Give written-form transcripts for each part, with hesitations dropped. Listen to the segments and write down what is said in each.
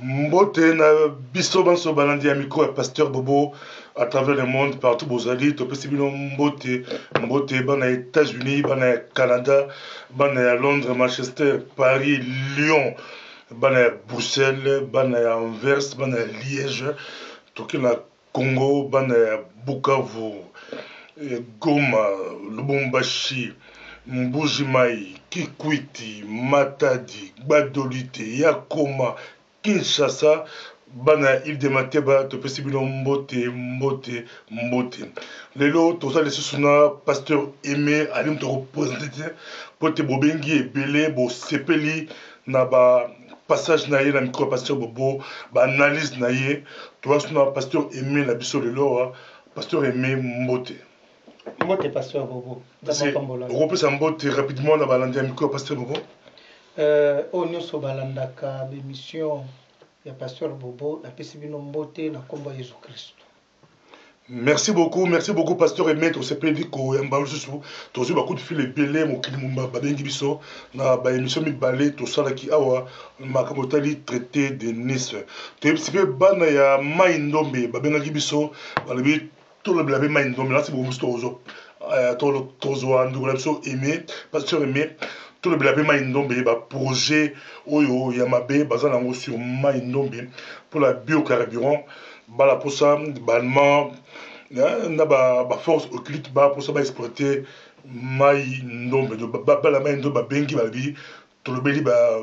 Mbote na biso banso balandi ya micro ya Pasteur Bobo à travers le monde partout bozali topesi bino mbote bana États-Unis bana Canada bana Londres Manchester Paris Lyon bana Bruxelles bana Anvers bana Liège toki na Congo bana Bukavu Goma Lubumbashi Mbuji-Mayi, Kikwiti, Matadi, Gbadolite, Yakoma, Kinshasa, bana Île de Mateba, topesi bino mbote. Lelo toza lisusu na Pasteur Aimé alim to représenter pote bobengi ebele bo sepeli na ba passage na ye na micro Pasteur Bobo, ba analyse na ye, toza na Pasteur Aimé na biso lelo, Pasteur Aimé mbote. Mbote Pasteur Bobo. On peut s'emboter rapidement dans balandi micro Pasteur Bobo. On nous so balandaka l'émission ya Pasteur Bobo na pesi bino mbote na kombo Jésus Christ. Merci beaucoup Pasteur Aimé to sepeli ko yamba susu to zo ba coup de fil belé mo kilimumba babengi biso na ba émission mi balé to salaki awa makamotali traité de Nice. To sipe bana ya Maindombe babengaki biso balobi to le blabe Maindombe là c'est bon musto tozoa ndeko na biso Aimé Pasteur Aimé tout le blabe Maindombe ba projet oyo ya mabe baza nango sur Maindombe pour la biocarburant bala pour ça balma na ba force occulte ba pour ça ba exploiter Maindombe bala Maindombe bengi babi tolobeli ba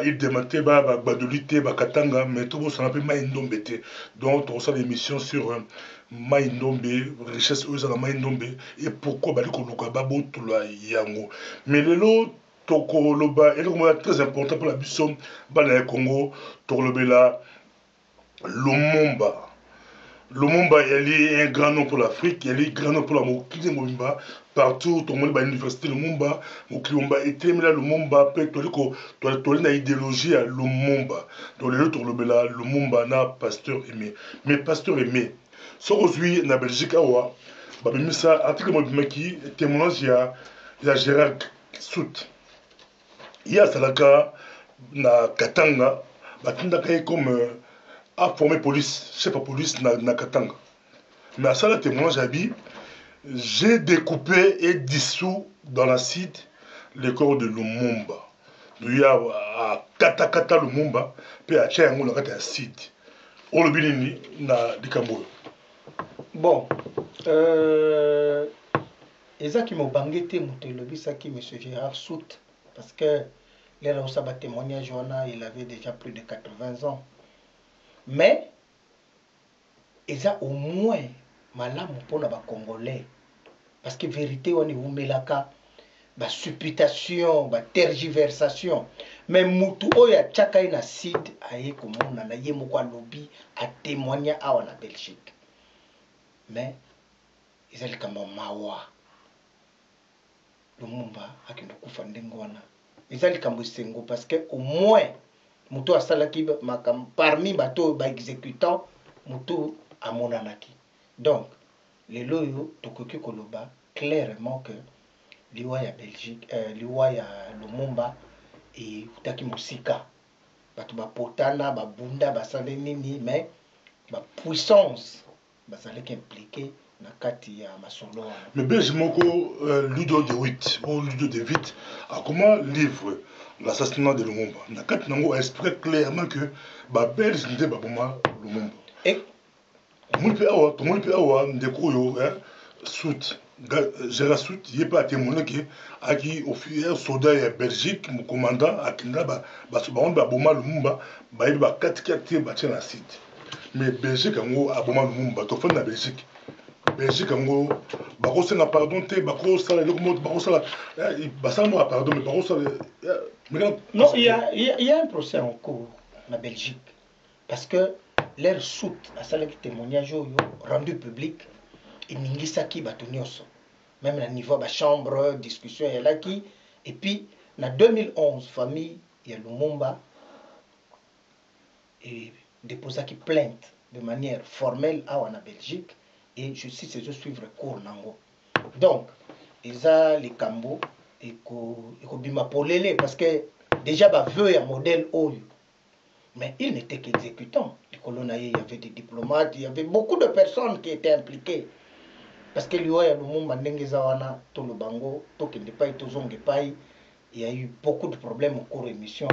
Île de Mateba ba Gbadolite ba Katanga mais tout ça n'appelle Maindombe te donc on sort l'émission sur Maindombe richesse aux ala Maindombe et pourquoi bali ko luka ba botula yango mais lelo tokoloba et donc très important pour la biso bana Congo tokolobela Lumumba il est un grand nom pour l'Afrique, il est un grand nom pour la Mokili Mobimba. Partout, tout le monde a l'université Lumumba, Mokili et là Lumumba, peut être une idéologie à Lumumba. Donc les autres Lumumba na Pasteur Aimé. Mais Pasteur Aimé, ce aujourd'hui na Belgique awa, babimi ça article Mobimba qui témoignage il y a Gérard Sout. Il y a Salaka na Katanga, batindaka comme a formé police, chef de police na Katanga. Mais à ça, le témoignage a dit, j'ai découpé et dissous dans l'acide le corps de Lumumba. Il y a à Katakata Lumumba, puis à Tchayango, il y a acide. On le binini na Dikambo. Bon, Eza qui m'a bangé, ça qui M. Gérard Sout, parce que là, on s'est témoignage, il avait déjà plus de 80 ans. Mais ils ont au moins malamu pour les Congolais. Parce que vérité, on est où melaka, ba supputation, ba tergiversation. Mais mutu oya tchaka ina sid aye komona na ye moko lobby a témoigner à en Belgique. Mais ils ont kama mawa. Lumumba akindo kufa ndengo wana. Ils ont kama sengo parce que au moins mutu asalaki makam parmi bato ba exécutant mutu amonanaki. Donc les loyo tokoki koloba clairement que liwa ya Belgique liwa ya Lumumba et utaki musika bato ba potana ba bunda ba sale nini mais ba puissance ba sale ki impliqué na kati ya masolo. Mais Belge moko Ludo de Witt ou Ludo de Witt a comment livre l'assassinat de Lumumba. Na kati nango exprès clairement que ba Belge n'était pas boma Lumumba. Et tout le monde peut avoir des couilles, Sout, Gérard Sout, il n'est pas à témoigner qui officier soldat en Belgique, mon commandant, à Kinda, Boma Lumumba, il y a 4 bâtis dans le site. Mais Belgique, a Boma Lumumba, tu fais la Belgique. Belgique, il a pardon, non, il y a un procès en cours en Belgique. Parce que leur soute à ça qui témoignage rendu public et ningisaki batonioso même à niveau de chambre discussion et là qui et puis en 2011 famille il y a Lumumba et déposa qui plainte de manière formelle à en Belgique et justice c'est suivre cours nango donc ils a les cambo et ko bima polele parce que déjà ba veut un modèle oyo Mais il n'était qu'exécutant. Les colonels, il y avait des diplomates, il y avait beaucoup de personnes qui étaient impliquées. Parce que l'UA Lumumba Ndengezawana, tout le bango, tout le pays, tout le pays, il y a eu beaucoup de problèmes au cours de l'émission.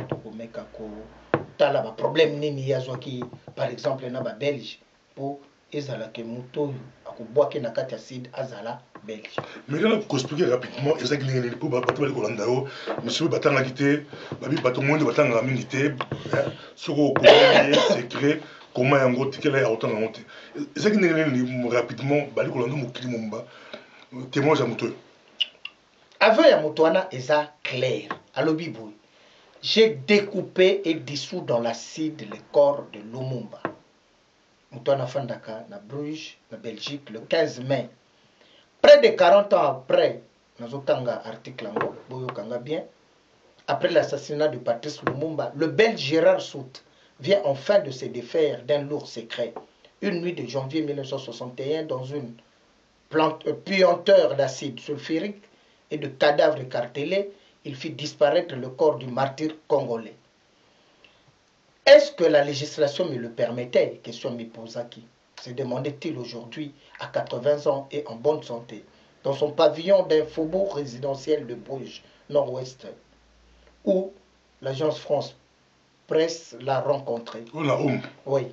Tala ba problème nini yazwaki par exemple na ba belge pour ezala ke muto akubwaki na kati acide azala belge. Mais là pour expliquer rapidement ezaki nini pour bato bali kolanda o monsieur batanga kité babi bato monde batanga mingi té soko ko secret comment yango tikela ya autant monter ezaki nini rapidement bali kolanda mokili momba témoin ya muto. Avant ya muto wana eza clair alobi boy. J'ai découpé et dissous dans l'acide le corps de Lumumba. Moutouana Fandaka, na Bruges, na Belgique, le 15 mai. Près de 40 ans après, Nazotanga article bien, après l'assassinat de Patrice Lumumba, le Belge Gérard Sout vient enfin de se défaire d'un lourd secret. Une nuit de janvier 1961, dans une puanteur d'acide sulfurique et de cadavres écartelés, il fit disparaître le corps du martyr congolais. Est-ce que la législation me le permettait? Question Mipozaki. Se demandait-il aujourd'hui, à 80 ans et en bonne santé, dans son pavillon d'un faubourg résidentiel de Bruges, nord-ouest, où l'agence France Presse l'a rencontré. Oui.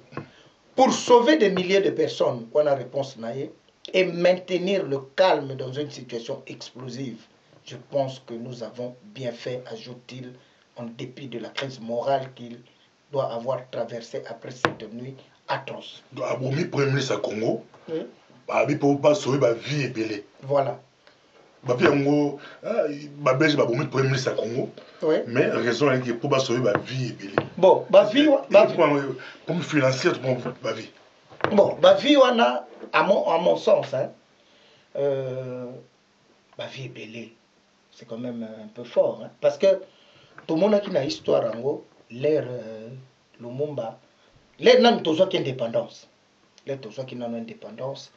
Pour sauver des milliers de personnes, on a réponse naïe, et maintenir le calme dans une situation explosive. Je pense que nous avons bien fait, ajoute-t-il, en dépit de la crise morale qu'il doit avoir traversée après cette nuit atroce. Abomi premier ministre à Congo, il faut pas sauver ma vie et belé. Voilà. Ma vie en gros, ma belge abomi premier ministre à Congo. Oui. Mais raison est que pour pas sauver ma vie et belé. Bon, ma vie, pour me financer ma vie. Bon, ma vie on a à mon sens, hein. Ma vie est belée. C'est quand même un peu fort. Hein? Parce que tout le monde a une histoire en gros, l'ère Lumumba, l'ère n'a pas d'indépendance. L'ère qui n'a pas d'indépendance,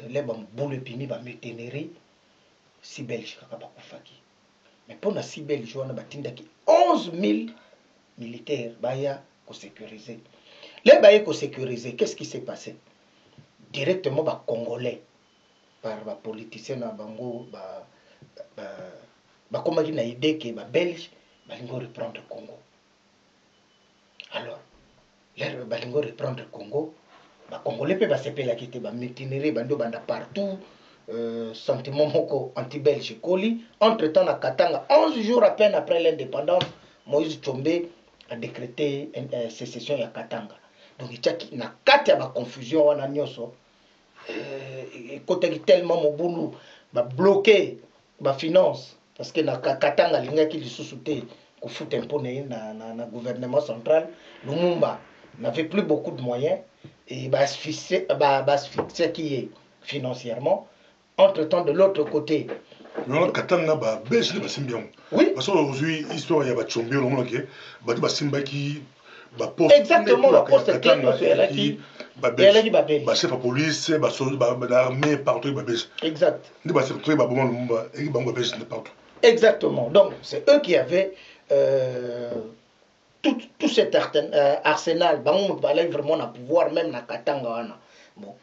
l'ère boule pimi, ba méténéri, si belge, mais pour la si belge, on a 11 000 militaires, baya ko sécuriser. Les baya ko sécuriser, qu'est-ce qui s'est passé? Directement, ba Congolais, par ba politiciens, na bango, comme il y a une idée que les Belges vont reprendre le Congo. Alors, les Belges vont reprendre le Congo. Les Congolais peuvent se faire la quitter, mutinerie, partout, sentiment anti-belge. Entre-temps, à Katanga, 11 jours à peine après l'indépendance, Moïse Tchombe a décrété une sécession à Katanga. Donc, il y a une confusion, côté tellement mon boulot bloqué ma finance parce que na Katanga linga qui sous-souté ko fout un peu na gouvernement central. Lumumba n'avait plus beaucoup de moyens et asphyxié qui est financièrement. Entre-temps de l'autre côté non Katanga ba belge ba simbion. Oui parce que aujourd'hui histoire ya ba Tchombe on que ba simba qui ba poste exactement la poste qui chef de police, l'armée, partout. Exact. Partout. Exactement. Donc, c'est eux qui avaient tout cet arsenal. Ils allaient vraiment à pouvoir, même na Katanga. Bon.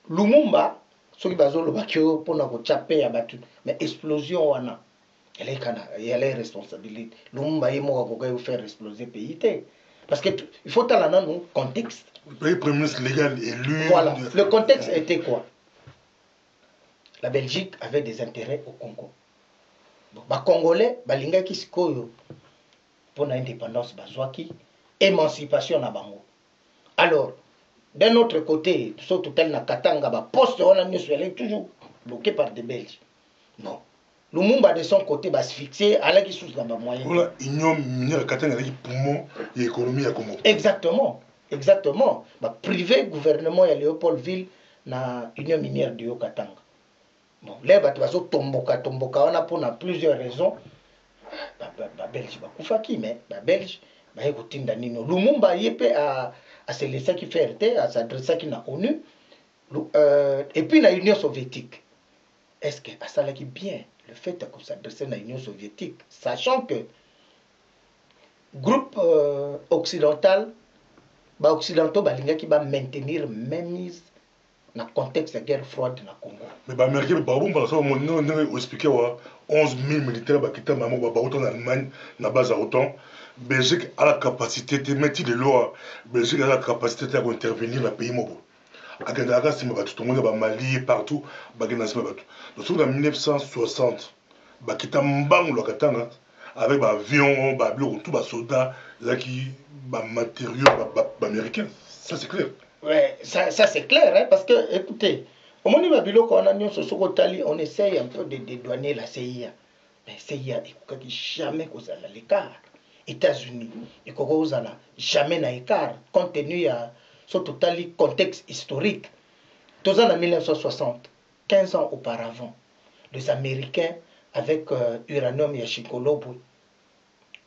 Lumumba, ceux qui ont mais explosion, il y a les responsabilités. Lumumba, il faut faire exploser le pays. Parce qu'il faut avoir un contexte. Le premier ministre légal élu. Voilà. Le contexte était quoi? La Belgique avait des intérêts au Congo. Bon, les Congolais, les Congolais, pour l'indépendance, émancipation na bango. Alors, d'un autre côté, surtout tel na Katanga, poste on a toujours bloqué par des Belges. Non. Lumumba de son côté va asphyxier à qui sous la moyenne. Voilà, union minière Katanga qui poumon et économie à Congo. Exactement. Exactement. Privé gouvernement et Léopoldville na union minière de Katanga. Bon, les bateaux tomboka on a pour plusieurs raisons. Belge mais Belge écoutez Danino Lumumba yépé à se laisser qui faire à s'adresser qui na ONU et puis la Union soviétique. Est-ce que ça là qui bien le fait qu'on s'adresse à l'Union soviétique, sachant que groupe occidental, ba occidentaux balingaki ba maintenir même mise dans le contexte de guerre froide na Congo. Mais les Américains, par exemple, on expliqué 11 000 militaires qui étaient en Allemagne, na base à autant. Belgique a la capacité de mettre les lois. Belgique a la capacité d'intervenir dans le pays. Agendaga si mabatu tout le monde Mali partout bagena si mabatu. Donc en 1960 bakita mbangu lo katanga avec ba avion ba bloc tout ba soldats là qui ba matériaux ba américains. Ça c'est clair. Ouais, ça c'est clair hein, parce que écoutez, au moment où Biloko on a on essaye un peu de dédouaner la CIA. Mais CIA il jamais cause à l'écart. États-Unis, il cause à jamais na écart compte tenu à ce total contexte historique. Tous en 1960, 15 ans auparavant, les Américains avec uranium et Chikolo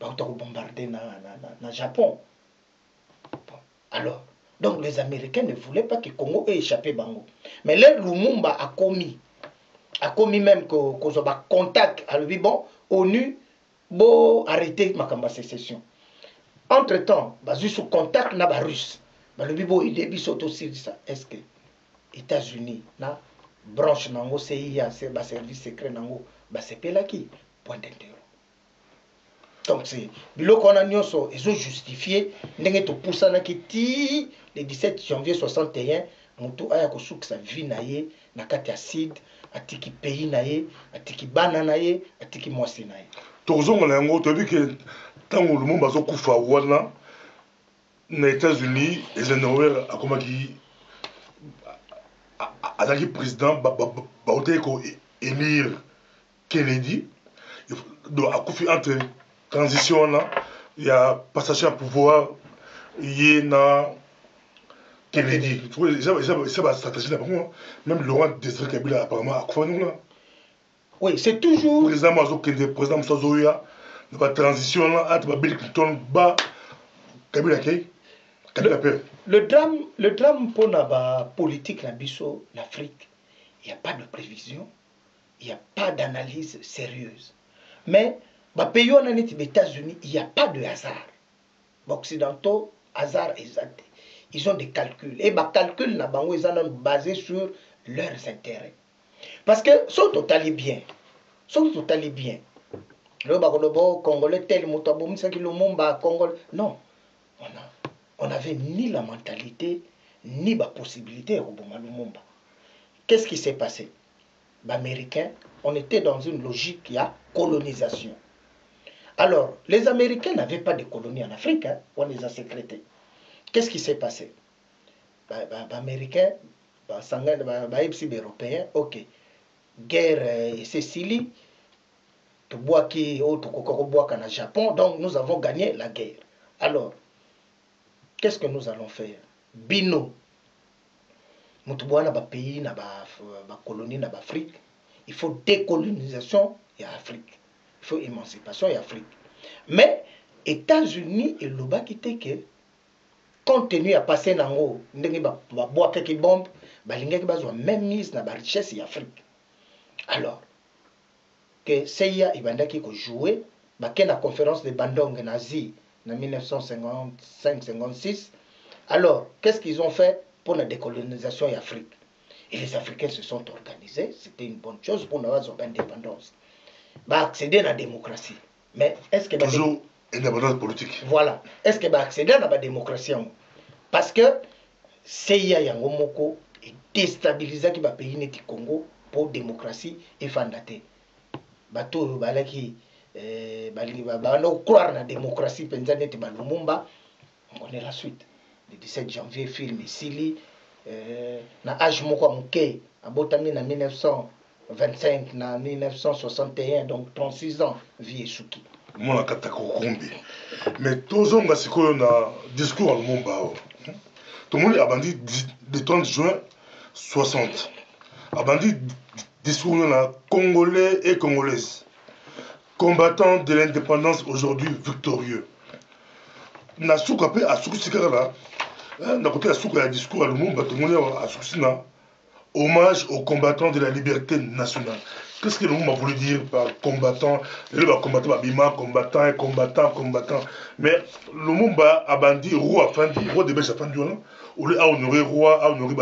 ont bombardé na Japon. Bon, alors, donc les Américains ne voulaient pas que Congo ait échappé Bango. Mais là, Lumumba a commis même qu'on soit contact à lui, bon, ONU, bon, arrêter ma sécession. Entre-temps, basé sur contact na russe, le bibo il début aussi ça. Est-ce que États-Unis na branche nango CIA, c'est ba service secret nango, ba c'est pelaki point d'interrogation. Donc c'est biloko na nyonso ils ont justifié ndenge to poussana ki ti le 17 janvier 61 mutu aya ko sukisa vie na ye na kati acide atiki pays na ye atiki bana na ye atiki mwasi na ye. Tozongo na yango to bi que tango le monde bazo kufa wana na États-Unis et Eisenhower akomaki azaki président baote ko élire Kennedy donc akufi entre transition là il y a passage à pouvoir il y a Kennedy tu vois ça va stratégie là même Laurent Désiré Kabila apparemment akufa nous là oui c'est toujours président Mazo Kennedy président Moussa Zoya la transition là entre Bill Clinton ba Kabila kay Kabila père le drame pour la politique la biso l'Afrique il n'y a pas de prévision il n'y a pas d'analyse sérieuse mais bah pays on est les États-Unis il n'y a pas de hasard occidentaux hasard exact ils ont des calculs et bah calcul na bango ils sont basés sur leurs intérêts parce que sont totalement bien le bakodobo congolais tel motabom ça qui le momba congolais non on avait ni la mentalité ni la possibilité au Lumumba. Qu'est-ce qui s'est passé? Américains, on était dans une logique qui a colonisation. Alors, les Américains n'avaient pas de colonies en Afrique, hein, on les a sécrétés. Qu'est-ce qui s'est passé? Américains, les Européens, ok. Guerre Sicile, au Japon, donc nous avons gagné la guerre. Alors, qu'est-ce que nous allons faire? Bino. Moutouana ba pays na ba colonie na ba Afrique. Il faut décolonisation et Afrique. Il faut émancipation et Afrique. Mais États-Unis et le bas qui était que compte tenu à passer dans haut, ndenge ba bois quelques bombes, ba lingaki ba zo même mise na ba richesse et Afrique. Alors que CIA ibandaki ko jouer ba ken na conférence de Bandung nazi en 1955-56. Alors, qu'est-ce qu'ils ont fait pour la décolonisation en Afrique? Et les Africains se sont organisés, c'était une bonne chose pour avoir son indépendance. Bah, accéder à la démocratie. Mais est-ce que... Toujours indépendance politique. Voilà. Est-ce que accéder à la démocratie? Parce que CIA yango moko est déstabilisé qui va payer neti Congo pour démocratie et fandate. Bato balaki croire na démocratie penza neti ba Lumumba, on connaît la suite. Le 17 janvier film Sili na âge moko muke abotami na 1925 na 1961 donc 36 ans vie esuki mona katako kombi mais tozonga sikoyo na discours à Lumumba tout le monde a bandit le 30 juin 60 a bandit discours na Congolais et Congolaises combattants de l'indépendance aujourd'hui victorieux na souka pe a souku sikara na côté ya souka ya discours à Lumumba tout le monde a souku na hommage aux combattants de la liberté nationale. Qu'est-ce que Lumumba voulu dire par combattant? Le combattant, Bima, combattant, et combattant, combattant. Mais Lumumba a bandit, roi de Belge a fendu, au lieu d'honorer roi, à honorer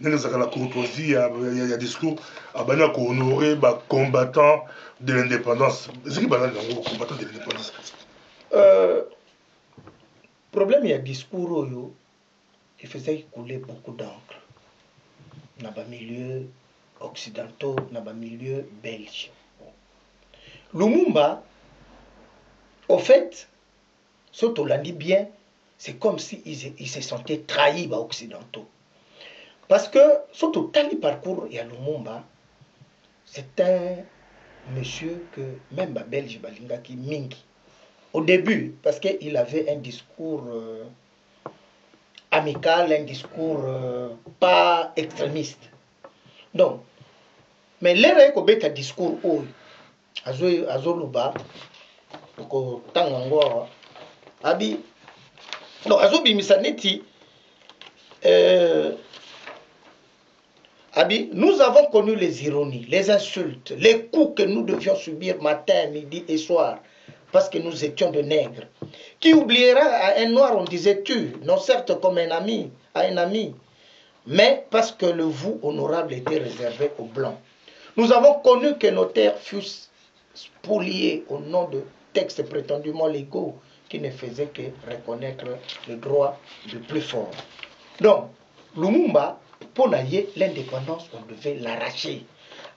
la courtoisie, il y a discours, à honorer combattant de l'indépendance. C'est qui le combattant de l'indépendance? Problème, il y a discours, il faisait couler beaucoup d'encre. Dans les milieux occidentaux, dans les milieux belges. Lumumba, au fait, surtout l'a dit bien, c'est comme s'il se sentait trahi par les occidentaux. Parce que, surtout, dans le parcours, il y a Lumumba, c'est un monsieur que même les Belges, qui mingi. Au début, parce qu'il avait un discours amical, un discours pas extrémiste. Donc, mais l'ère est un discours où azoluba ko tangango abi donc azobimisa neti abi nous avons connu les ironies, les insultes, les coups que nous devions subir matin, midi et soir parce que nous étions de nègres. Qui oubliera à un noir, on disait tu, non certes comme un ami, à un ami, mais parce que le vous honorable était réservé aux blancs. Nous avons connu que nos terres fussent spoliées au nom de textes prétendument légaux qui ne faisaient que reconnaître le droit du plus fort. Donc, Lumumba, pour l'indépendance, on devait l'arracher.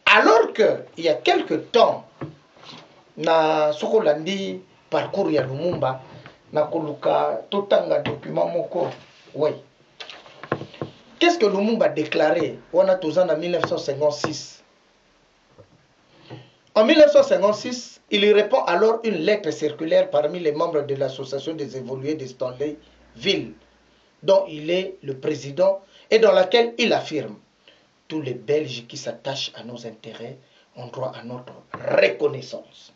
Alors qu'il y a quelque temps, na Sokolandi parcours ya Lumumba, na koluka totanga document moko, oui. Qu'est-ce que Lumumba a déclaré en 1956? En 1956, il répond alors une lettre circulaire parmi les membres de l'association des évolués de Stanleyville, dont il est le président, et dans laquelle il affirme: tous les Belges qui s'attachent à nos intérêts ont droit à notre reconnaissance.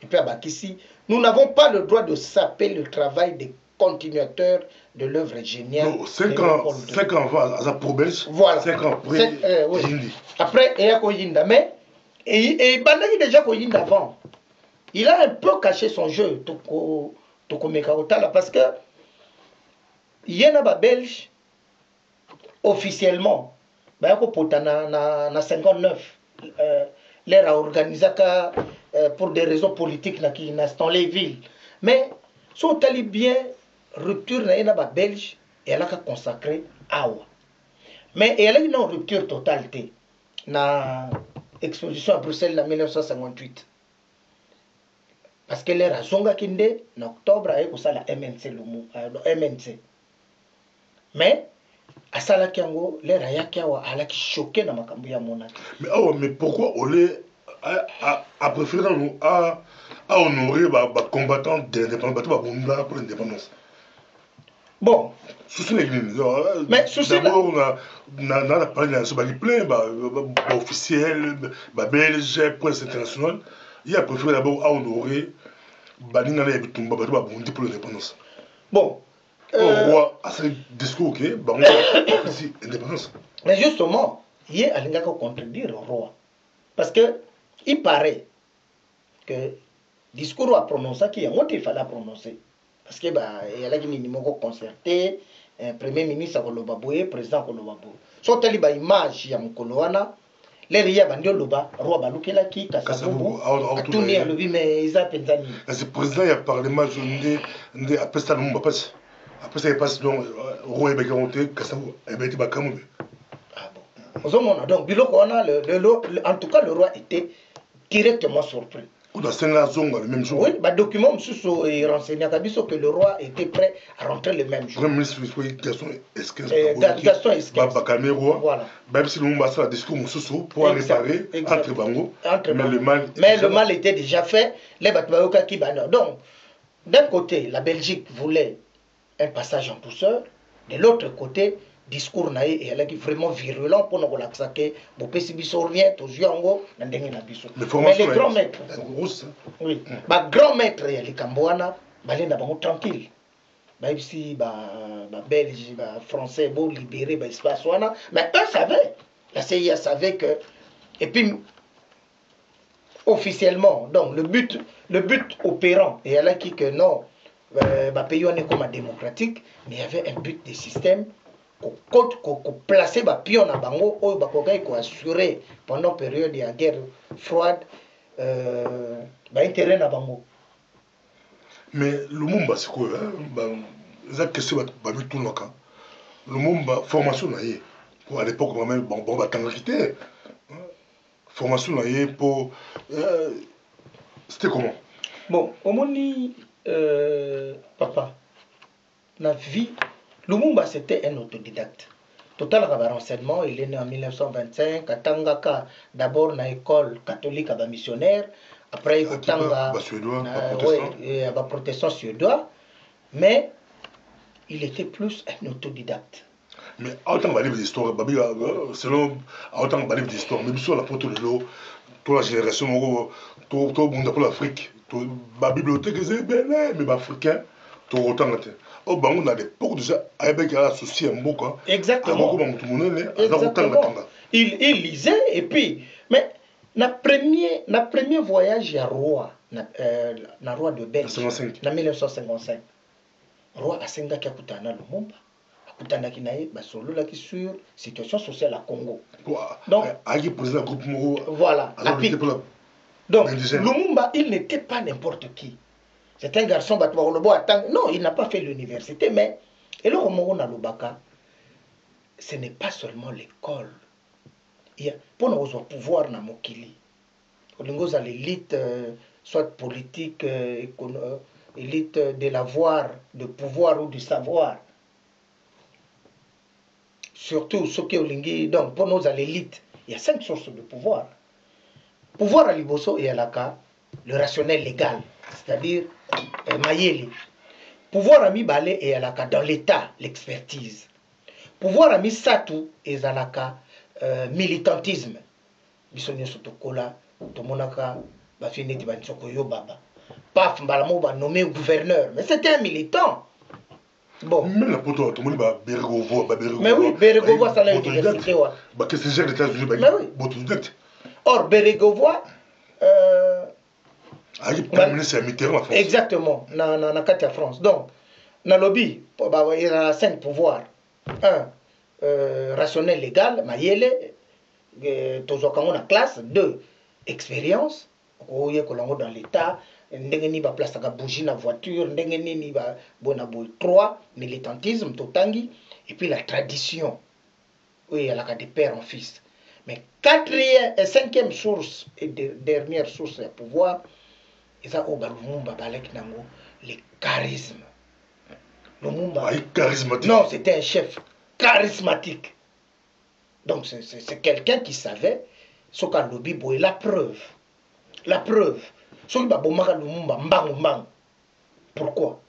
Et puis ici, nous n'avons pas le droit de saper le travail des continuateurs de l'œuvre géniale. 5 ans avant, pour Belge. Voilà. 5 ans après. Oui. Après, il y a Koyinda. Mais, et Bandagi déjà Koyinda avant. Il a un peu caché son jeu, Toko Mekaotala, parce que il y en a Belge, officiellement, il y a 59. L'air a organisé pour des raisons politiques dans les villes. Mais, si on a bien rupture dans les Belge, elle a consacré Awa. Mais elle a une rupture totale dans l'exposition à Bruxelles en 1958. Parce que l'air a zonga kinde en octobre avec la MNC. Mais à ça kiango l'air a yakiawa a la choqué dans makambu ya monaki. Mais pourquoi on les a préféré à honorer les combattants de l'indépendance pour l'indépendance? Bon. Mais d'abord, on a parlé de plein officiels, belges, presse internationale. Il a préféré d'abord à honorer pour l'indépendance. Bon. Au roi, à ce discours, ok, c'est indépendance. Mais justement, il y a un contredire au roi. Parce que il paraît que le discours a prononcé qui il fallait prononcer. Parce que il y a des numéros concertés, premier ministre Kolobaboué, président Kolobaboué. So tali ba image ya mukoloana, les ya bandio loba, roi balukela ki kasabubu, atuni alobi mais isa penzani. Le président il a parlé mal de après ça Lumumba passe. Après ça il passe donc roi est monté kasabu et ben tu bakamu. Ah bon. Donc biloko wana en tout cas le roi était directement surpris. Le même jour. Oui, le document me renseigne que le roi était prêt à rentrer le même jour. Le ministre Gaston Esquens. Gaston Esquens. Voilà. Même si Lumumba a discours pour réparer entre Bango. Mais le mal était déjà fait. Les Batmaoka qui donc, d'un côté, la Belgique voulait un passage en douceur. De l'autre côté, discours naïe et elle est vraiment virulent pour nous relaxer bon pesi biso rien to yango na ndenge na biso mais les grands maîtres oui ba grand maître ya likambwana balenda bango tranquille ba ici ba belge ba français bon libéré ba espace wana mais eux savaient La CIA savait que... Et puis, officiellement, donc le but opérant, et elle a dit que non, le pays est comme démocratique, mais il y avait un but des systèmes qu'on plaçait les pions à Bango, qu'on assurait pendant la période de la guerre froide, l'intérêt à Bango. Mais Lumumba, c'est quoi? C'est question de tout le cas. Lumumba, formation, à l'époque, bon, formation, pour. C'était comment? Bon, au moment papa, la vie, Lumumba c'était un autodidacte. Total renseignement, il est né en 1925 à Tangaka, d'abord dans l'école catholique à missionnaire, après il est protestant suédois, mais il était plus un autodidacte. Mais autant de livres d'histoire, selon autant de livres d'histoire, même sur la photo de l'eau, toute la génération, tout le monde pour l'Afrique, la bibliothèque est belle, mais les Africains, tout autant de temps. Au Bango, on a l'époque déjà, avec associé un beaucoup. Exactement. Il lisait, et puis, mais le premier voyage à Roi, na Roi de Belgique, en 1955, Roi a senga qui a coûté na Lumumba. Kutanaki naye basololaki sur situation sociale à Congo. Donc, voilà. Donc, Lumumba, il n'était pas n'importe qui. C'est un garçon, non, il n'a pas fait l'université, mais et le ce n'est pas seulement l'école. Pour nous pouvoir na mokili. L'élite, soit politique, élite de l'avoir, de pouvoir ou du savoir. Surtout ce qui est donc pour nous à l'élite, il y a 5 sources de pouvoir. Pouvoir à Liboso et à Laka, le rationnel légal, c'est-à-dire Mayele. Pouvoir à Mibale et à Laka dans l'État, l'expertise. Pouvoir à Misatu et à Laka, militantisme. Bisonyo Sotokola, Tomonaka, Bafineti Bansokoyo Baba. Paf, Mbalamo va nommer gouverneur, mais c'était un militant. Bon. Même la poto, tout le monde va Bérégovois. Mais oui, Bérégovois, ça l'a l'université. Qu'est-ce que c'est que les États-Unis? Mais oui. Or, Bérégovois. C'est un Mitterrand en France. Exactement, dans la France. Donc, dans le lobby, il y a 5 pouvoirs. 1, rationnel légal, Mayele, Tozokango na classe. 2, expérience, dans l'État. Ndenge ni ba place ka bougie na voiture, ndenge ni ba bona boy. 3, militantisme totangi, et puis la tradition. Oui, elle a des pères en fils. Mais 4e et 5e source et dernière source de pouvoir, et ça au Lumumba balek nango, le charisme. Lumumba. Charismatique. Non, c'était un chef charismatique. Donc c'est quelqu'un qui savait ce qu'a lobby boy la preuve. La preuve. Ce qui va bomaka Lumumba mbang. Pourquoi?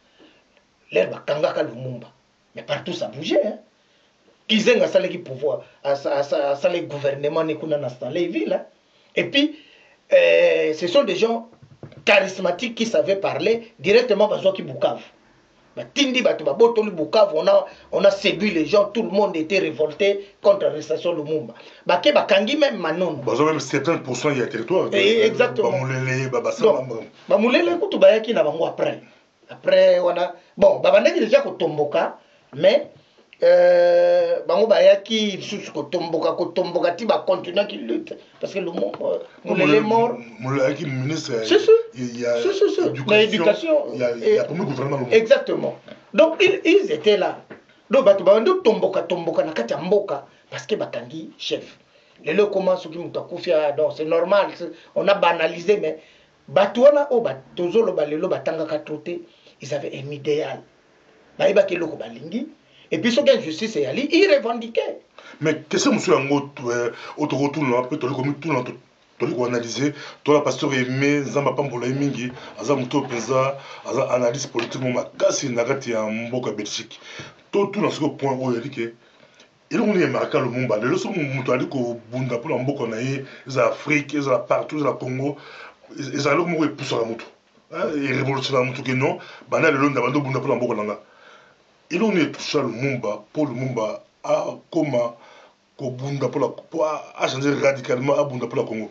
L'herbe kangaka Lumumba. Mais partout ça bougeait, hein. Qu'ils aient salé qui pouvoir, à salé gouvernement dans les villes. Et puis, ce sont des gens charismatiques qui savaient parler directement à Zoki Bukavu. Tindi Batubabotoli Bukavu, on a séduit les gens, tout le monde était révolté contre l'arrestation de Lumumba. Baké Bakangi même Manon. Même 70% il y a territoire. Exactement. Bamoulele, Bamoulele, écoute, Bayaki n'a pas après. Après, on a. Bon, Babandeki déjà Kotomboka, mais. Bango bayaki sous kotomboka ti ba continuer qui lutte parce que le monde est mort. Moulaki ministre il y a l'éducation, il y a pour le gouvernement. Exactement. Donc ils étaient là. Donc batu tomboka na kati ya mboka parce que batangi chef. Les le comment ce qui mutakufia donc c'est normal, on a banalisé mais batu wana o batozolo balelo batanga ka troté, ils avaient un idéal. Ba iba ke loko balingi. Et puis, ce que la justice est allée, il revendiquait. Mais qu'est-ce que monsieur Ango, autorotourne un peu, tu as analysé, tu as pasteur aimé, Zamba Pambola Mingi, Azamuto Peza, analyse politique, Kasi Nagati en Mboka Belgique. Tout dans ce point où il dit que il est marqué le monde. Les leçons où a dit que Bunda pour Mboka Naïe, les Afrique, les partout, les Congo, ils allaient mourir pour la moto. Ils révolutionnaient la moto que non, Bana le long d'abandon Bunda pour Mboka Nanga. Il en est touché Lumumba, pour Lumumba, à comment Kobunda pour changer radicalement à Bunda pour la Congo.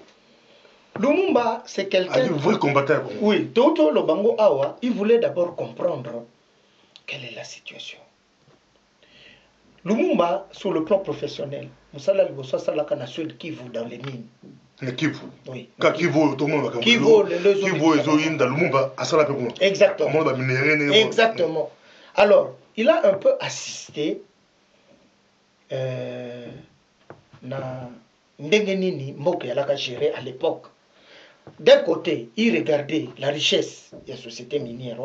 Lumumba, c'est quelqu'un... Un vrai combattant. Oui, Toto Lobango Awa, il voulait d'abord comprendre quelle est la situation. Lumumba, sur le plan professionnel, Moussala Libosa Salaka na Suède Kivu dans les mines. Kivu. Oui. Quand Kivu, tout le monde va Kivu, Kivu, Zoïnda, Lumumba, à Salaka. Exactement. Exactement. Alors, il a un peu assisté na Ndengenini Mboke Alaka géré à l'époque. D'un côté, il regardait la richesse de la société minière.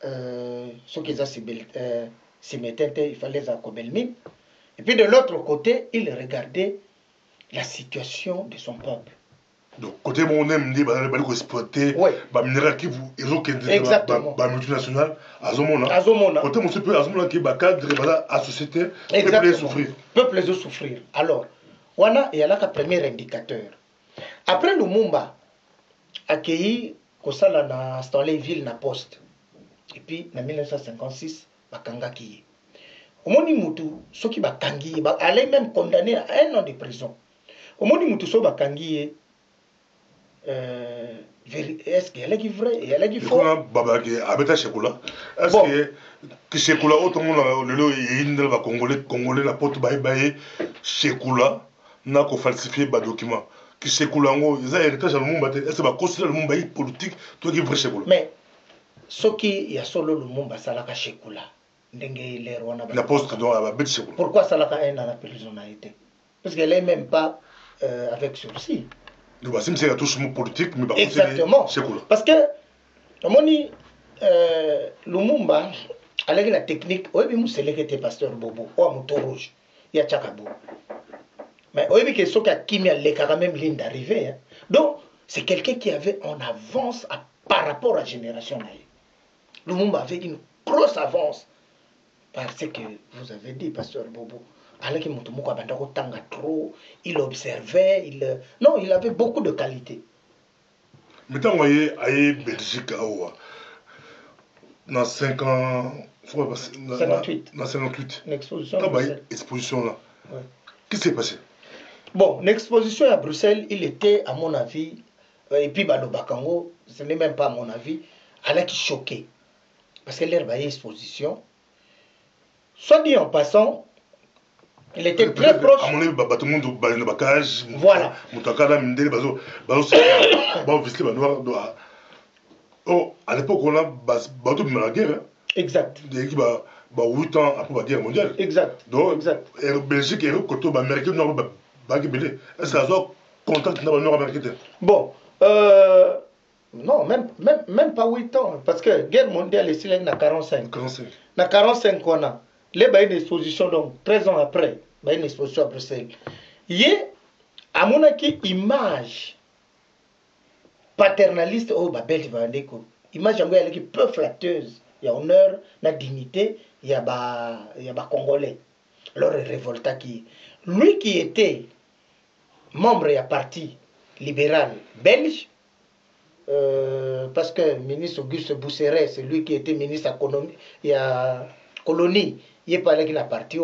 Ce qu'ils ont il fallait les Kobelmine. Et puis de l'autre côté, il regardait la situation de son peuple. Donc, côté mon aime dit, bah, exploiter, bah, minéral qui vous, ils ont bah, multinational, Azomona. Côté mon super Azomona qui, bah, cadre, bah, la société, peuple souffrir. Peuple souffrir. Alors, wana, il y a là le premier indicateur. Après Lumumba, accueilli Kosala na Stanleyville na poste. Et puis, en 1956, bakanga ki. Omoni mutu, ceux qui bakangi, allait même condamné à 1 an de prison. Omoni mutu, so bakangi, est-ce qu'il y a qui vrai, il y a qui faux? Baba qui habite à Chekoula. Est-ce que Chekoula, autant le lot est une va congolais la porte baye Chekoula n'a qu'à falsifier bas document. Qui Chekoula ngo, ils ont héritage à Lumumba. Est-ce que va considérer Lumumba politique, toi qui vrai Chekoula? Mais ce qui y a solo Lumumba, ça l'a caché Chekoula. La poste doit avoir bête Chekoula. Pourquoi ça l'a caché dans la prison a été? Parce qu'elle n'est même pas avec sursis. Donc, c'est une touche politique, mais exactement. Parce que, moni Lumumba, avec la technique, oui, c'est le était pasteur Bobo, ou à Mouton Rouge, il y a Tchakabo. Mais oui, que ce qui a les quand même ligne d'arrivée. Hein. Donc, c'est quelqu'un qui avait en avance par rapport à la génération. Lumumba avait une grosse avance. Parce que vous avez dit, pasteur Bobo, il observait, non, il avait beaucoup de qualités. Mais quand vous voyez, à Belgique, dans 5 ans, 58. Dans 58. Une exposition. Exposition là. Ouais. Qu'est-ce qui s'est passé? Bon, l'exposition à Bruxelles, il était, à mon avis, et puis Balo Bakango, ce n'est même pas à mon avis, elle qui choqué. Parce que l'air exposition. Soit dit en passant, il était très proche. À mon avis, tout le monde a un bagage. Voilà. Oh, à l'époque, on a la guerre. Exact. Il y a 8 ans après la guerre mondiale. Exact. Donc, la Belgique est côté américain, est-ce qu'il y a contact nord-américain? Bon, non, même pas 8 ans. Parce que la guerre mondiale, c'est en 45. 45. En 45, on a. Il y a une exposition, donc 13 ans après, il y a une exposition à Bruxelles. Il y a, à mon avis, image paternaliste, oh, belle, image qui peu flatteuse. Il y a honneur, la dignité, il y a Congolais. Alors, il révolta qui. Lui qui était membre et parti libéral belge, parce que le ministre Auguste Bousseret, c'est lui qui était ministre de la colonie, il est parlé qu'il a parti,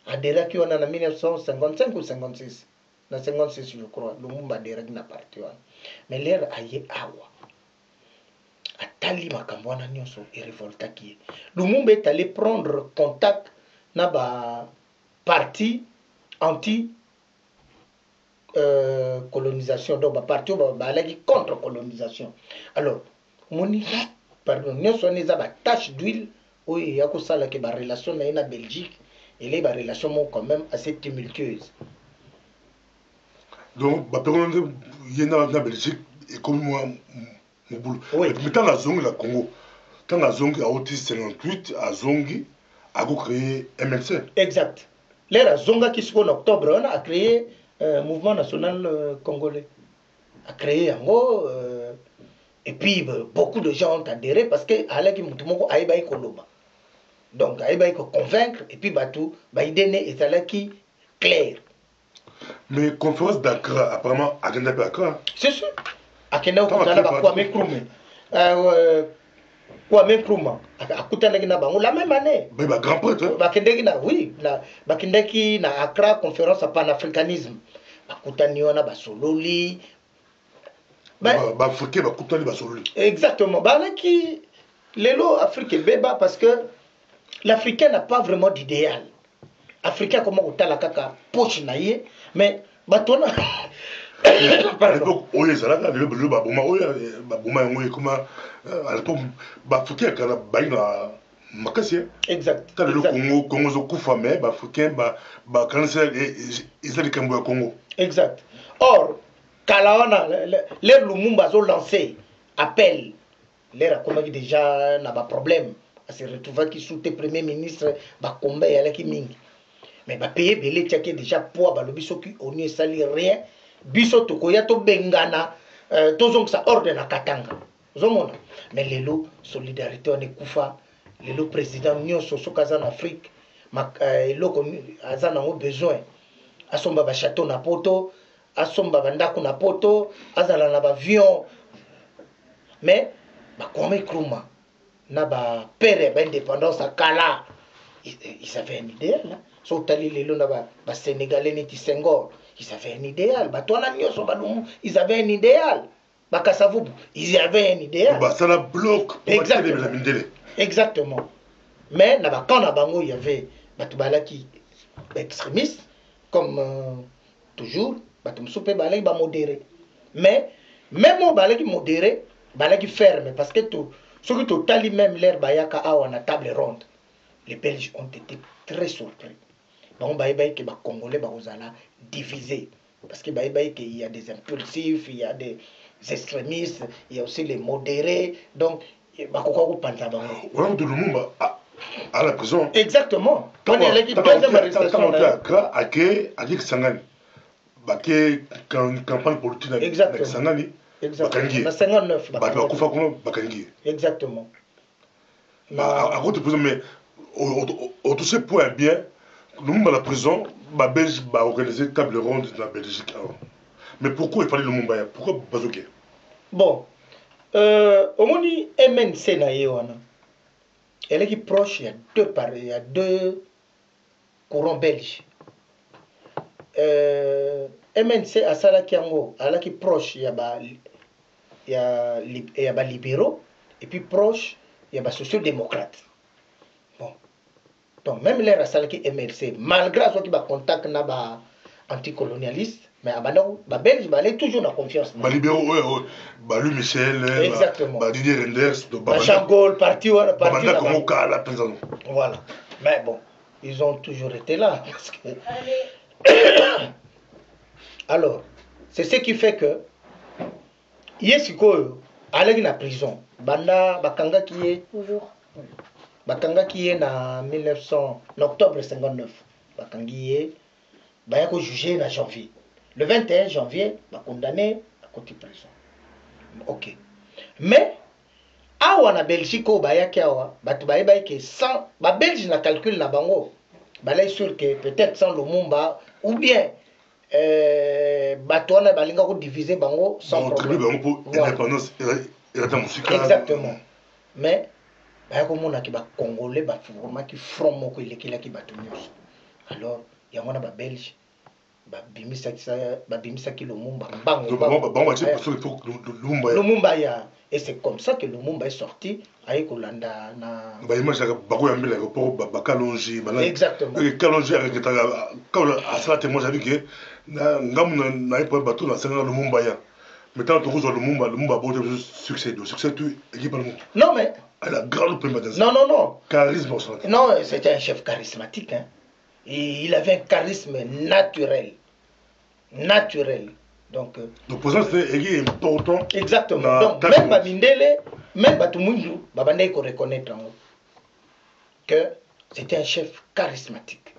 adhéré qui en 1955 ou 56. En 56, je crois, Lumumba adhéré qu'il a parti. Mais l'air aïe awa. Atali makambwana nyonso et révolta qui. Lumumba est allé prendre contact na ba parti anti colonisation, donc ba parti contre colonisation. Alors, moni pardon, nyonso neza ba tache d'huile oui, il y a ça que la relation avec la Belgique et les relations quand même assez tumultueuses. Donc, il y a la Belgique et comme moi, mon boulot. Oui. Mais quand la zone la Congo, quand la zone a été 58, à Zongi, a créé MLC. Exact. L'air Zonga qui se en octobre, on a créé un mouvement national congolais. A créé en gros, et puis beaucoup de gens ont adhéré parce que Alaki Moutoumoko a ébaï Koloba. Donc, il faut convaincre, et puis, il est là qui clair. Mais conférence d'Accra, apparemment, agenda de Accra. C'est sûr. Akenda Kwame Nkrumah. Kwame Nkrumah. bakutanaki na bango la même année. Mais bah grand prêtre. Bakendeki na oui, bakendeki na Accra conférence à panafricanisme. Bakutani wana basololi. Africain bakutani basololi. Exactement. Balaki lelo Afrique beba parce que l'Africain n'a pas vraiment d'idéal. Africain comment otala kaka poche na ye, mais batona à l'époque oye zalaka le baboma oye baboma ngoye comment à l'époque Africain kana baina makasi. Exact. Quand le Congo zo kufa mais Africain ba kanisa ezali kambo ya Congo. Exact. Or Kalawana les Lumumba ont lancé appel. Les raconte déjà n'a pas problème à se retrouver qui sous tes premiers ministres ba combat ya la ki mingi. Mais ba payer belé tchaki déjà poids ba le biso qui on ne sali rien biso to koya to bengana tozong sa ordre na katanga zomona mais lelo solidarité on ekufa lelo président nyonso sokaza en Afrique eloko azana ngo besoin asomba ba château na poto asomba ba ndako na poto azala na ba avion mais ba Kwame Nkrumah na ba père ba indépendance à Kala ils avaient un idéal là. So tali lelo na ba Sénégalais neti Senghor, ils avaient un idéal. Ba toana nyoso ba lumu, ils avaient un idéal. Ba Kasavubu, ils avaient un idéal. Ba ça la bloc. Exactement. Exactement. Mais na ba quand na bango il y avait batu balaki extrémistes comme toujours, batu msupe balaki ba modéré. Mais même au balaki modéré, balaki ferme parce que tout ce que totali même l'air bayaka awa na table ronde. Les Belges ont été très surpris. Bon, que les Congolais sont divisés. Parce qu'il y a des impulsifs, il y a des extrémistes, il y a aussi les modérés. Donc, il y a de Lumumba à la prison. Exactement. Quand on est à Kisangani, campagne politique à Kisangani, exactement. À côté de mais au touché point bien, Lumumba à la prison, les Belges ont organisé une table ronde dans la Belgique. Mais pourquoi il fallait Lumumba? Pourquoi Bazooké? Bon, au moins, MNC elle est proche, il y a deux courants belges. MNC à Salakiango, elle est proche, il y a des libéraux, et puis proche, il y a des sociaux-démocrates. Donc même les Rassalaki MLC, malgré ce qui va contact na ba anticolonialiste, mais abano ba Belge ba toujours na confiance. Ba libéraux ba Louis Michel, exactement. Ba Didier Renders, ba Jean Gaulle parti la président. Voilà. Mais bon, ils ont toujours été là parce que alors, c'est ce qui fait que Yesiko allait en prison. Banda bakanga qui est toujours Bakanga qui est en octobre 59. Bakangi est jugé en janvier. Le 21 janvier, condamné à côté de prison. Ok. Mais, awa na Belgique, sans, Belge na calcul na bango. Balay sûr que peut-être sans Lumumba, ou bien, Batouana balinga ko diviser bango sans problème. Exactement. Mais, bayakomona ki ba Congolais ba vraiment ki front moko elekela ki bato nyonso. Alors yango na ba Belge ba bimisa ki Lumumba Lumumba ya et c'est comme ça que Lumumba est sorti ayi kolanda na ba image ya bako ya mbila aéroport ba Kalonji bana exactement Kalonji arrêta quand à ça témoin j'avais que ngamu na ipo bato na senga Lumumba ya maintenant tu vois Lumumba bon succès tout équipe non mais elle a grande prémadesse. Non. Charisme. Non, c'était un chef charismatique. Hein. Et il avait un charisme naturel. Donc, présence c'est important. Exactement. Donc, même Babindele, même Batumundu, Babandé qu'on reconnaît que c'était un chef charismatique.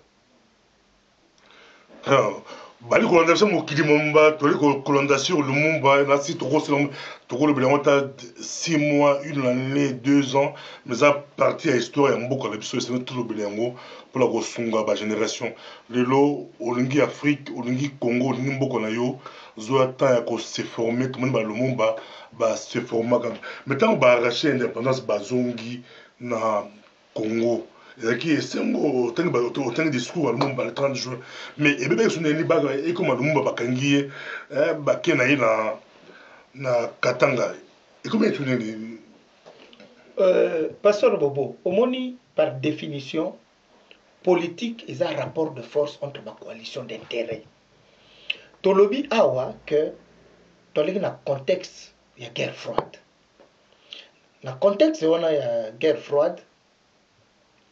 Bali colonisation mokili momba toli colonisation Lumumba na si toko le bilan 6 mois, 1 année, 2 ans mais ça partie à histoire ya mboka la biso c'est tout le bilan pour la kosunga ba génération lelo olingi Afrique olingi Congo olingi mboka na yo zo ata ya ko se former tout le monde ba Lumumba ba se former mais tant ba arracher indépendance ba zongi na Congo. Ezaki esengo otangi discours à Lumumba le 30 juin. Mais ebebe suneli baga et comme Lumumba bakangi baké na ye na Katanga. Et comment suneli Pasteur Bobo, omoni par définition politique est un rapport de force entre ma coalition d'intérêts. Tolobi awa que dans le contexte il y a guerre froide. Dans le contexte il y a guerre froide,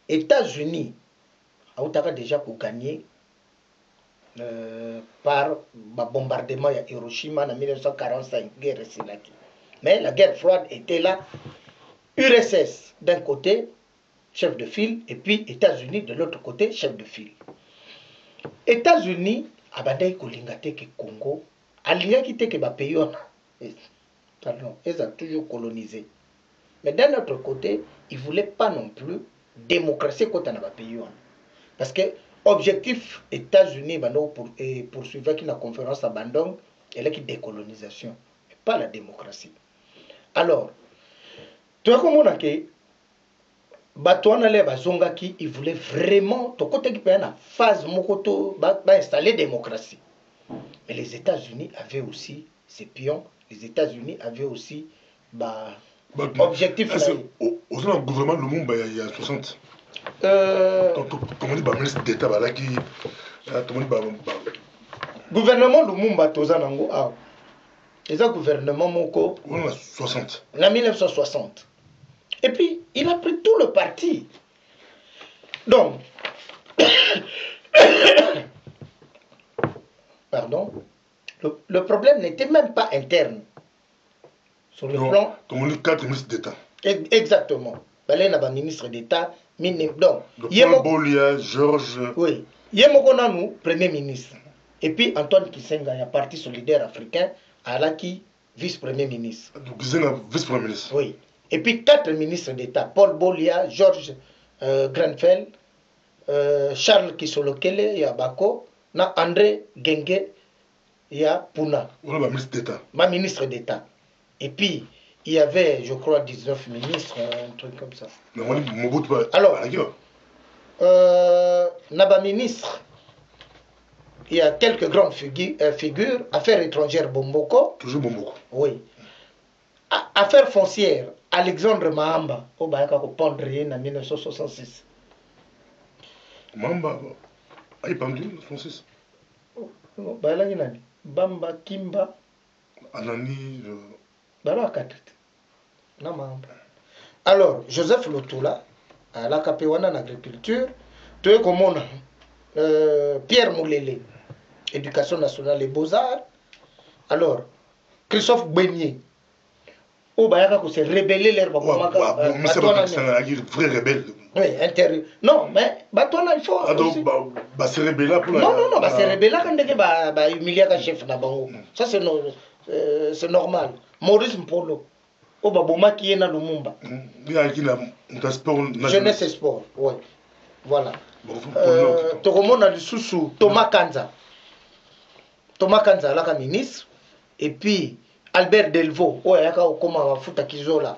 États-Unis a déjà pour gagner par le bombardement de Hiroshima en 1945, guerre Silaki. Mais la guerre froide était là. URSS d'un côté, chef de file, et puis États-Unis de l'autre côté, chef de file. États-Unis abandai kolingate ke Congo, alingaki te ke ba pays pardon, ils ont toujours colonisé. Mais d'un autre côté, ils ne voulaient pas non plus démocratie quand on a pays. Parce que objectif États-Unis poursuivre qui la conférence à Bandung, elle est qui décolonisation, et pas la démocratie. Alors, tu vois comment on a que Batouana les Bazongaki, ils voulaient vraiment, tout côté qui peut une phase mokoto, installer démocratie. Mais les États-Unis avaient aussi ces pions, les États-Unis avaient aussi objectif. Au sein du gouvernement Lumumba, il y a 60. Comment dit ministre d'État qui gouvernement Lumumba Tozanango a. Et ça gouvernement Moko. On a 60. En 1960. Et puis, il a pris tout le parti. Donc, pardon, le problème n'était même pas interne. Sur le plan. Comme on dit 4 ministres d'État. Exactement. Il y a un ministre d'État. Donc, Paul Bolia, Georges. Oui. Yemokonanou, premier ministre. Et puis Antoine Kisenga, il y a Parti solidaire africain, Alaki, vice-premier ministre. Donc, Kisenga, vice-premier ministre. Oui. Et puis 4 ministres d'État, Paul Bolia, Georges Grenfell, Charles Kisolokele, il y a Bako, André Genge, il y a Puna. On a ma ministre d'État. Ma ministre d'État. Et puis, il y avait, je crois, 19 ministres, un truc comme ça. Alors, Naba ministre, il y a quelques grandes figures, affaires étrangères Bomboko. Toujours Bomboko. Oui. Affaires foncières, Alexandre Mahamba, au Bayaka au Pondrien en 1966. Mahamba, il pendu en 1966. Bamba, Kimba. Anani. Alors, Joseph Lotula, à la Capéwana en agriculture, tu es comme on a Pierre Moulele, éducation nationale et beaux-arts. Alors, Christophe Beignet, au Bayaka, c'est rebellé l'herbe. Mais c'est vrai rebelle. Oui, intérieur. Non, mais Batouana, il faut. C'est rebelle pour la. Non, c'est rebelle quand on a humilié le chef d'Abango. Ça, c'est normal. Maurice Mpolo. Au Baboma qui est dans Lumumba. Jeunesse et sport, oui. Voilà. Tout le monde a le sous Thomas Kanza. Thomas Kanza, là, ministre. Et puis, Albert Delvaux, il y a comment Futa Kizola.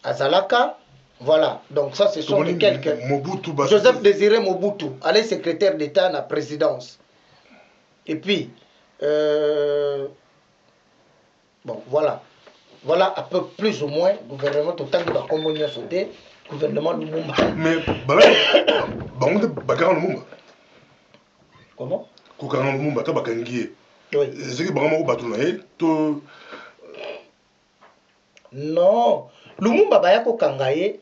Azalaka. Voilà. Donc, ça, ce sont les quelques. Joseph Désiré Mobutu, allez, secrétaire d'État à la présidence. Et puis, bon, voilà. Voilà un peu plus ou moins le gouvernement total de la communion sauté, gouvernement Lumumba. Mais, Bakar Lumumba. Comment? Bakar Lumumba, tu as Bakangi. Oui. C'est que Bakar Lumumba, non. Lumumba Bayako Kangaye.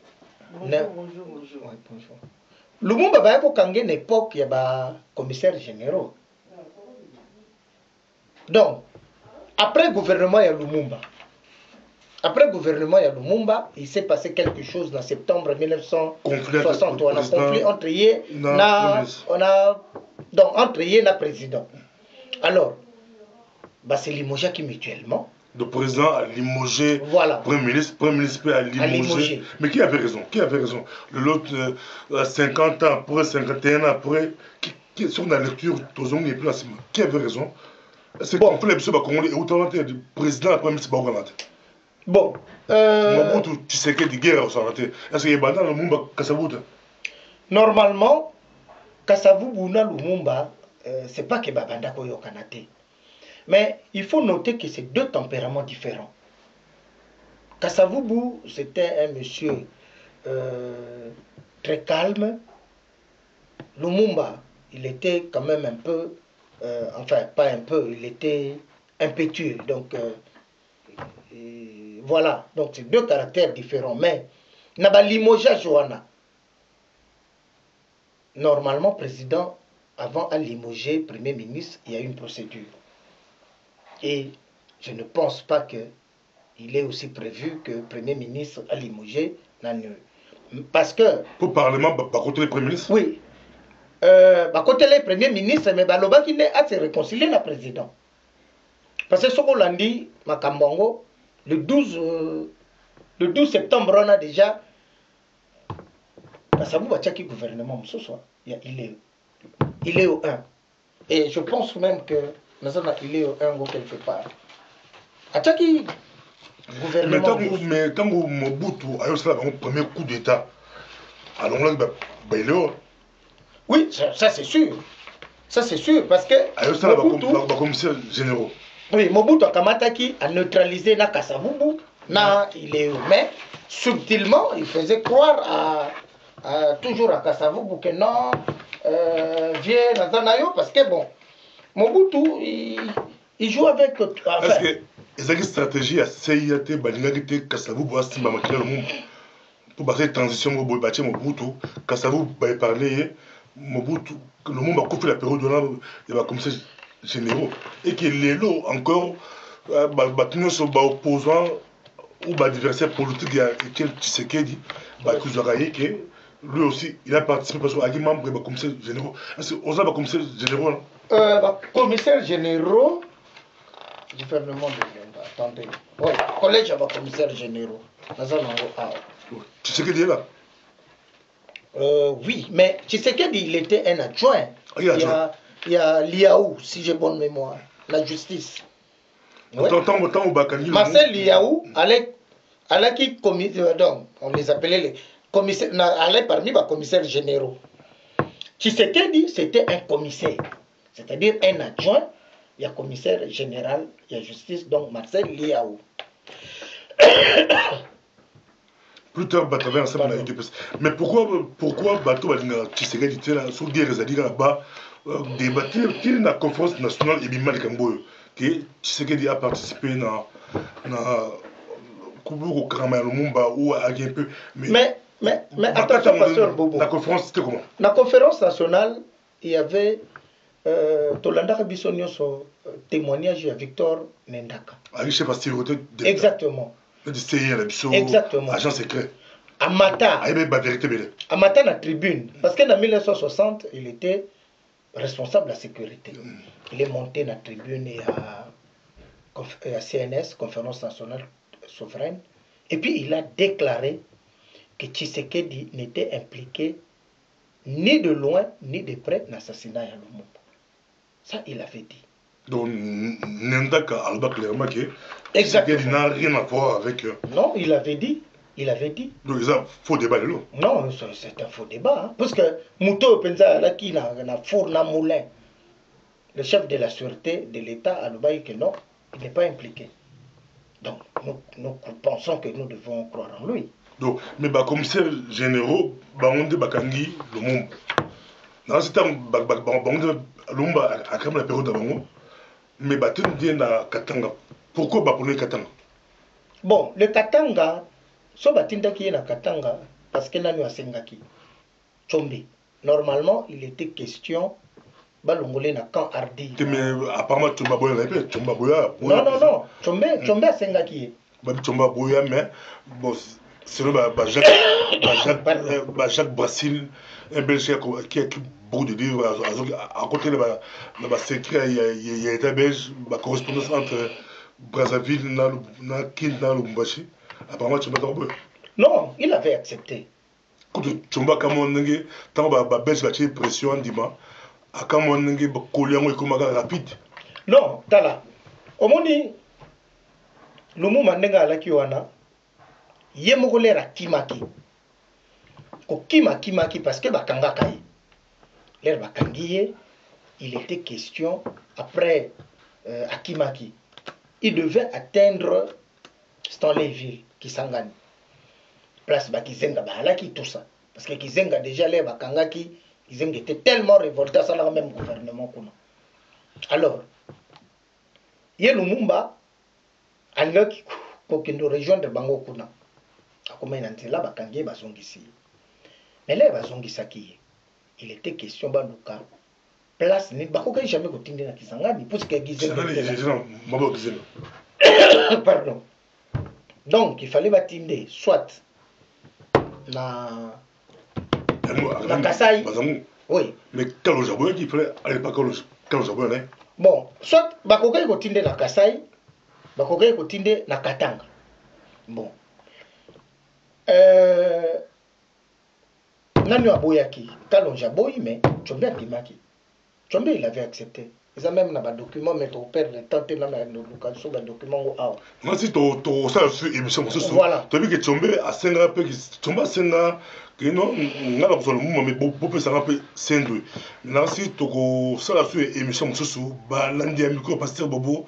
Bonjour. Lumumba Bayako Kangaye, à l'époque, il y a commissaire généraux. Donc, après le gouvernement, il y a Lumumba. Après le gouvernement de Lumumba, il s'est passé quelque chose en septembre 1960. On a conflit entre eux et le président. Alors, c'est limogé qui mutuellement. Le président a limogé. Voilà. Premier ministre a limogé. Mais qui avait raison? L'autre, 50 ans après, 51 ans après, sur la lecture, qui avait raison? C'est qu'on fait les bisous, le président, le premier ministre, Bon. Mobutu, tu sais que des guerres sont arrêtées. Est-ce qu'il y a dans le monde Kasavubu? Normalement, Kasavubu na Lumumba, c'est pas que Babanda Koyo Kanate. Mais il faut noter que c'est deux tempéraments différents. Kasavubu, c'était un monsieur très calme. Lumumba, il était quand même un peu, enfin pas un peu, il était impétueux. Donc voilà, donc c'est deux caractères différents. Mais Naba Limoja Joana, normalement président, avant à limoger premier ministre, il y a une procédure. Et je ne pense pas qu'il est aussi prévu que premier ministre a limogé. Parce que... Pour le Parlement, par contre, les premiers ministres? Oui. Côté les premiers ministres, mais Baloba qui a se réconcilier le président. Parce que ce qu'on l'a dit, Makambongo, le 12 septembre, on a déjà. Parce que vous voyez qui gouvernement, ce soir, il est au 1. Et je pense même que il est au 1 quelque part. Atchaki gouvernement. Mais tant que Mobutu a eu le premier coup d'État, alors là, il est. Oui, ça c'est sûr. Ça c'est sûr, parce que Mobutu, commissaire généraux. Oui, Mobutu Akamataki a neutralisé na Kasavubu, na il est mais subtilement il faisait croire toujours à Kasavubu que non, viens Nazanayo, parce que bon, Mobutu il joue avec. Enfin, est-ce que ils ont une stratégie à CIAT, Balingagite, Kasavubu, Astima, Makila, le monde pour bâtir la transition, Mobutu, Kasavubu, va parler, Mobutu, le monde va couper la période de là, il va commissaire généraux. Et que les lots encore, battus sur opposants ou adversaires politiques, et Tshisekedi, que lui aussi, il a participé parce qu'il est membre des commissaires généraux. Est-ce qu'on a des commissaires généraux? Commissaires généraux, gouvernement de Lumumba, attendez. Oui, collège de commissaires généraux. Tshisekedi est là. Oui, mais Tshisekedi, il était un adjoint. Il y a Liaou, si j'ai bonne mémoire, la justice. Ouais. Marcel Liaou allait qui commissaire, donc on les appelait les commissaires, allait parmi les commissaires généraux. Tshisekedi, c'était un commissaire, c'est-à-dire un adjoint. Il y a commissaire général, il y a justice, donc Marcel Liaou. Plus tard, mais pourquoi Bato Tshisekedi était là, sous guerre, là-bas, débattre la conférence nationale et Bima Kamboyo, que Tshisekedi a participé dans Kubu Karama Lumumba ou à peu. Mais attention, pasteur Bobo. La conférence, c'était comment? La conférence nationale, il y avait Tolanda Bissonio son témoignage à Victor Nendaka. Chef de sécurité. Exactement. Exactement. Agent secret. Amata. Amata la tribune. Parce qu'en 1960, il était responsable de la sécurité. Il est monté dans la tribune et à CNS, Conférence nationale souveraine. Et puis il a déclaré que Tshisekedi n'était impliqué ni de loin ni de près dans l'assassinat à Lumumba. Ça, il avait dit. Donc, Nendaka a clairement que Tshisekedi n'a rien à voir avec. Non, il avait dit. Il avait dit. Donc, c'est un faux débat, là. Non, c'est un faux débat. Hein, parce que Mouto Penza, là, qui n'a four, n'a moulin, le chef de la sûreté de l'État a dit que non, il n'est pas impliqué. Donc, nous pensons que nous devons croire en lui. Donc, mais les commissaires généraux, on dit Bakangi, le monde. Dans ce temps, Lumumba a créé la période d'avant. Mais Batin vient à Katanga. Pourquoi Baponé Katanga? Bon, le Katanga, so Batinda qui est à Katanga, parce qu'il a eu à Sengaki. Tchombe. Normalement, il était question balongolé na camp Hardy. Mais apparemment, Tchomba Boya répète. Tchomba Boya. Non. Tchombe à Sengaki. Tchomba Boya, mais bon, c'est le Jacques Brassil, un belge qui a écrit beaucoup de livres. À côté de la secret, il y a été belge, la correspondance entre Brazzaville et Kinda Lubumbashi. Apparemment, Tchomba Boya. Non, il avait accepté. Quand Tchomba Kamonenge, tant que belge a tiré pression en Dima, à Kamonenge, Koliango et Komaga rapide. Non, Tala. Au moment Lumumba ndenge alaki wana ye moko lera kimaki kokimaki parce que bakangaka ye lera bakangi ye. Il était question après akimaki il devait atteindre Stanleyville Kisangani place Bakizenga balaki tout ça parce que Kizenga déjà lera bakangaki Kizenga était tellement révolté à ça là même gouvernement kuna. Alors ye Lumumba alaki kokendo rejoindre bango kuna akomena nzela bakangi bazongisi mais là bazongisaki il était question baluka place ni bakokai jamais kotinde na Kisangani parce que Kizenga pardon donc il fallait batinde soit na Kasai oui mais Kalo Jaboya qui fallait aller pas Kalo Jaboya bon soit bakokai kotinde na Kasai bakokai kotinde na Katanga bon nani aboyaki Kalonja boyi mais Tshombe akimaki Tshombe il avait accepté ils ont même na document mais on perd le temps tellement na location ba document ou ah moi si to ça sur émission mosusu voilà tu as vu que Tshombe asenga pe Tshombe asenga que non ngala ko solo mais bo pe sanga pe sendwe na si to ko sala sur émission mosusu ba landi micro pasteur bobo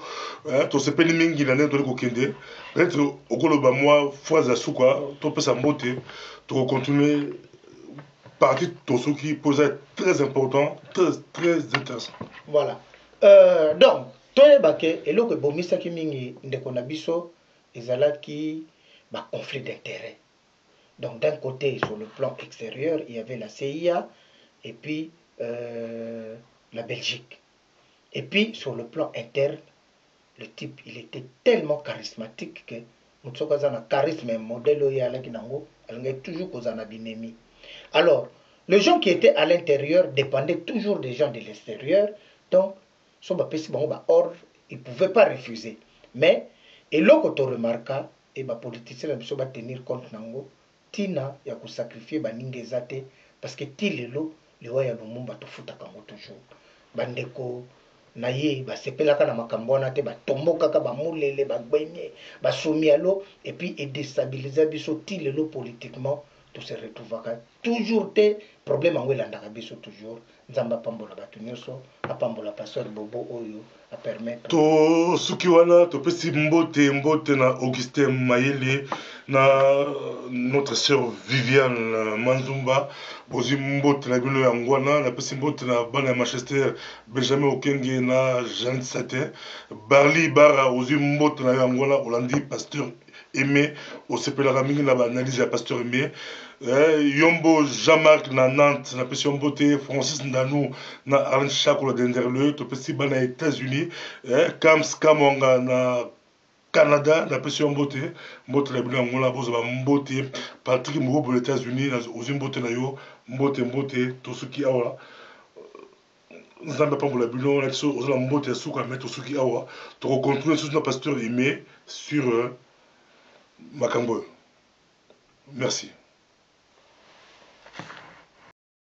to se peni mingi na ndo ko kende peut-être okoloba moi phrase à souka to pe sa mbote to continuer partie de ce qui posait très important, très intéressant. Voilà. Donc, toyebake eloko bomisaki mingi ndeko na biso ezalaki ba conflit d'intérêt. Donc d'un côté sur le plan extérieur, il y avait la CIA et puis la Belgique. Et puis sur le plan interne, le type il était tellement charismatique que mutsokazana charisme modèle oyalaki nango, alingaki toujours kozana binemi. Alors, les gens qui étaient à l'intérieur dépendaient toujours des gens de l'extérieur. Donc, ils ne pouvaient pas refuser. Mais, et là, quand on remarqua, et les politiciens ne tenir compte nango, tina ya ko sacrifier baningezate parce que tilelo le waya lumumba to futa kango toujours. Bandeko na ye basepelaka na makambo wana te batombokaka bamulele bagbenye basomialo et puis et déstabiliser biso tilelo politiquement. Tout se retrouvera toujours des problèmes en Wélandaka biso toujours nzamba pambola batu nyonso apambola pasteur Bobo oyo a permettre to sukiwana to pesi mbote na Augustin Mayele na notre sœur Viviane Manzumba bozi mbote na bino yangwana na pesi mbote na bana Manchester Benjamin Okenge na Jean Satin Barli Bara ozi mbote na yangwana Olandi pasteur Aimé au sepelaka mingi na ba analyse ya pasteur Aimé Yombo Jean-Marc na Nantes na pesi Yombote Francis Ndanou na Arlen Chakola Denderle to pesi bana États-Unis Kams Kamonga na Canada na pesi Yombote mbote la bino ngola bozo ba mbote Patrick Moubo aux États-Unis na ozimbote na yo mbote to suki awa nzamba pambola bino na so ozola mbote suka mettre suki awa to continuer sur notre pasteur Aimé sur Makambo. Merci.